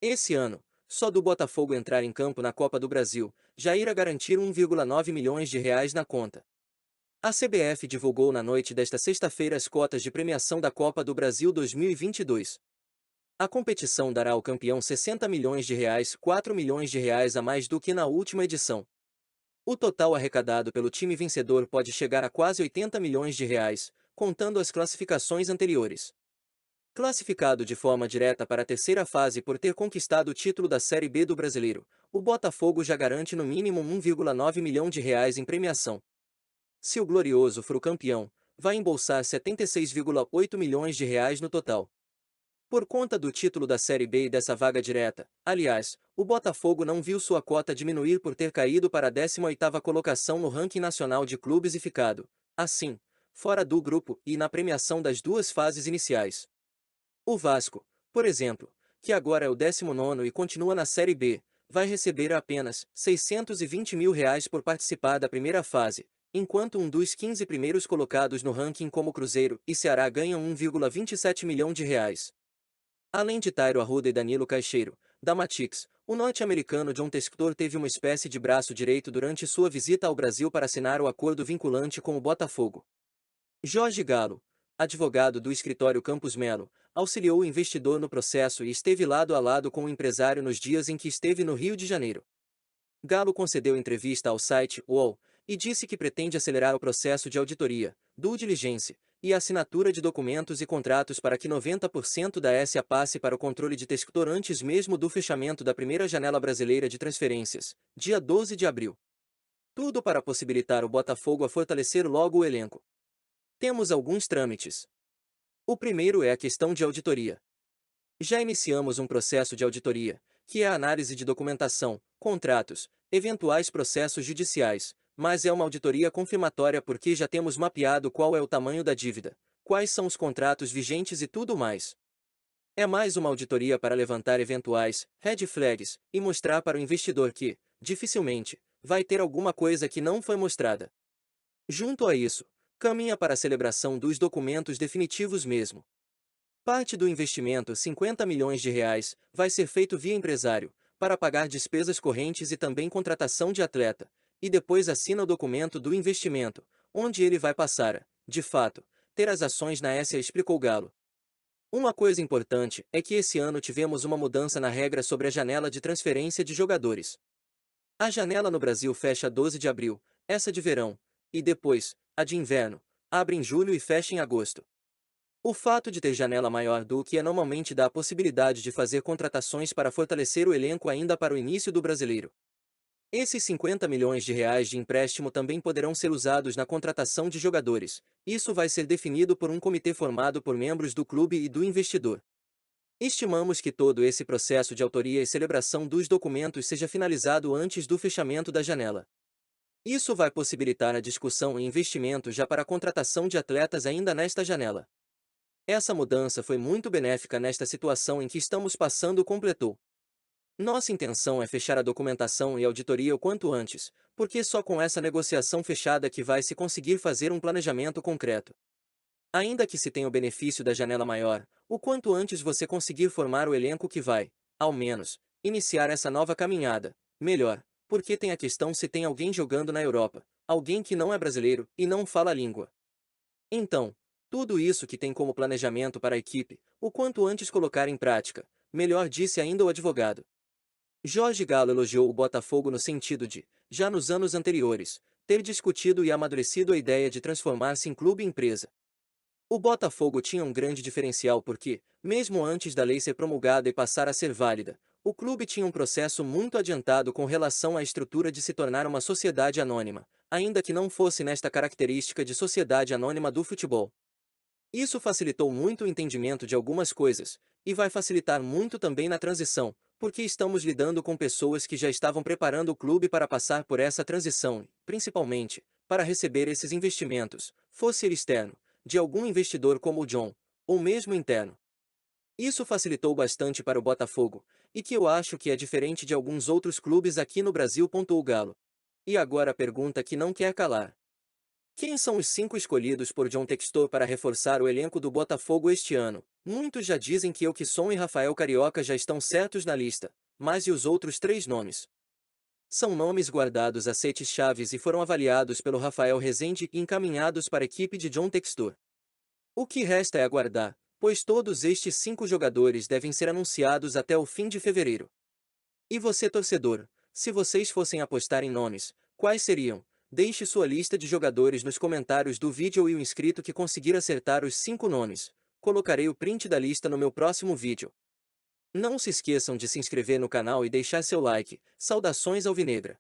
Esse ano, só do Botafogo entrar em campo na Copa do Brasil, já irá garantir 1,9 milhões de reais na conta. A CBF divulgou na noite desta sexta-feira as cotas de premiação da Copa do Brasil 2022. A competição dará ao campeão 60 milhões de reais, 4 milhões de reais a mais do que na última edição. O total arrecadado pelo time vencedor pode chegar a quase 80 milhões de reais, contando as classificações anteriores. Classificado de forma direta para a terceira fase por ter conquistado o título da Série B do Brasileiro, o Botafogo já garante no mínimo 1,9 milhão de reais em premiação. Se o Glorioso for o campeão, vai embolsar 76,8 milhões de reais no total. Por conta do título da Série B e dessa vaga direta, aliás, o Botafogo não viu sua cota diminuir por ter caído para a 18ª colocação no ranking nacional de clubes e ficado, assim, fora do grupo e na premiação das duas fases iniciais. O Vasco, por exemplo, que agora é o 19º e continua na Série B, vai receber apenas R$ 620 mil por participar da primeira fase, enquanto um dos 15 primeiros colocados no ranking como Cruzeiro e Ceará ganham 1,27 milhão de reais. Além de Tairo Arruda e Danilo Caixeiro, da Matix, o norte-americano John Textor teve uma espécie de braço direito durante sua visita ao Brasil para assinar o acordo vinculante com o Botafogo. Jorge Galo, advogado do escritório Campos Melo, auxiliou o investidor no processo e esteve lado a lado com o empresário nos dias em que esteve no Rio de Janeiro. Galo concedeu entrevista ao site UOL e disse que pretende acelerar o processo de auditoria, due diligence e assinatura de documentos e contratos para que 90% da SA passe para o controle de Textor antes mesmo do fechamento da primeira janela brasileira de transferências, dia 12 de abril. Tudo para possibilitar o Botafogo a fortalecer logo o elenco. Temos alguns trâmites. O primeiro é a questão de auditoria. Já iniciamos um processo de auditoria, que é a análise de documentação, contratos, eventuais processos judiciais, mas é uma auditoria confirmatória porque já temos mapeado qual é o tamanho da dívida, quais são os contratos vigentes e tudo mais. É mais uma auditoria para levantar eventuais red flags e mostrar para o investidor que, dificilmente, vai ter alguma coisa que não foi mostrada. Junto a isso, caminha para a celebração dos documentos definitivos mesmo. Parte do investimento, 50 milhões de reais, vai ser feito via empresário, para pagar despesas correntes e também contratação de atleta, e depois assina o documento do investimento, onde ele vai passar a, de fato, ter as ações na SA, explicou Galo. Uma coisa importante é que esse ano tivemos uma mudança na regra sobre a janela de transferência de jogadores. A janela no Brasil fecha 12 de abril, essa de verão, e depois, a de inverno, abre em julho e fecha em agosto. O fato de ter janela maior do que normalmente dá a possibilidade de fazer contratações para fortalecer o elenco ainda para o início do brasileiro. Esses 50 milhões de reais de empréstimo também poderão ser usados na contratação de jogadores. Isso vai ser definido por um comitê formado por membros do clube e do investidor. Estimamos que todo esse processo de autoria e celebração dos documentos seja finalizado antes do fechamento da janela. Isso vai possibilitar a discussão e investimento já para a contratação de atletas ainda nesta janela. Essa mudança foi muito benéfica nesta situação em que estamos passando, completou. Nossa intenção é fechar a documentação e auditoria o quanto antes, porque só com essa negociação fechada que vai se conseguir fazer um planejamento concreto. Ainda que se tenha o benefício da janela maior, o quanto antes você conseguir formar o elenco que vai, ao menos, iniciar essa nova caminhada, melhor, porque tem a questão se tem alguém jogando na Europa, alguém que não é brasileiro e não fala a língua. Então, tudo isso que tem como planejamento para a equipe, o quanto antes colocar em prática, melhor, disse ainda o advogado. Jorge Galo elogiou o Botafogo no sentido de, já nos anos anteriores, ter discutido e amadurecido a ideia de transformar-se em clube-empresa. O Botafogo tinha um grande diferencial porque, mesmo antes da lei ser promulgada e passar a ser válida, o clube tinha um processo muito adiantado com relação à estrutura de se tornar uma sociedade anônima, ainda que não fosse nesta característica de sociedade anônima do futebol. Isso facilitou muito o entendimento de algumas coisas, e vai facilitar muito também na transição, porque estamos lidando com pessoas que já estavam preparando o clube para passar por essa transição e, principalmente, para receber esses investimentos, fosse ele externo, de algum investidor como o John, ou mesmo interno. Isso facilitou bastante para o Botafogo, e que eu acho que é diferente de alguns outros clubes aqui no Brasil, pontuou Galo. E agora a pergunta que não quer calar. Quem são os 5 escolhidos por John Textor para reforçar o elenco do Botafogo este ano? Muitos já dizem que Elkson e Rafael Carioca já estão certos na lista, mas e os outros 3 nomes? São nomes guardados a sete chaves e foram avaliados pelo Rafael Rezende e encaminhados para a equipe de John Textor. O que resta é aguardar, pois todos estes 5 jogadores devem ser anunciados até o fim de fevereiro. E você, torcedor, se vocês fossem apostar em nomes, quais seriam? Deixe sua lista de jogadores nos comentários do vídeo e o inscrito que conseguir acertar os 5 nomes. Colocarei o print da lista no meu próximo vídeo. Não se esqueçam de se inscrever no canal e deixar seu like. Saudações alvinegra.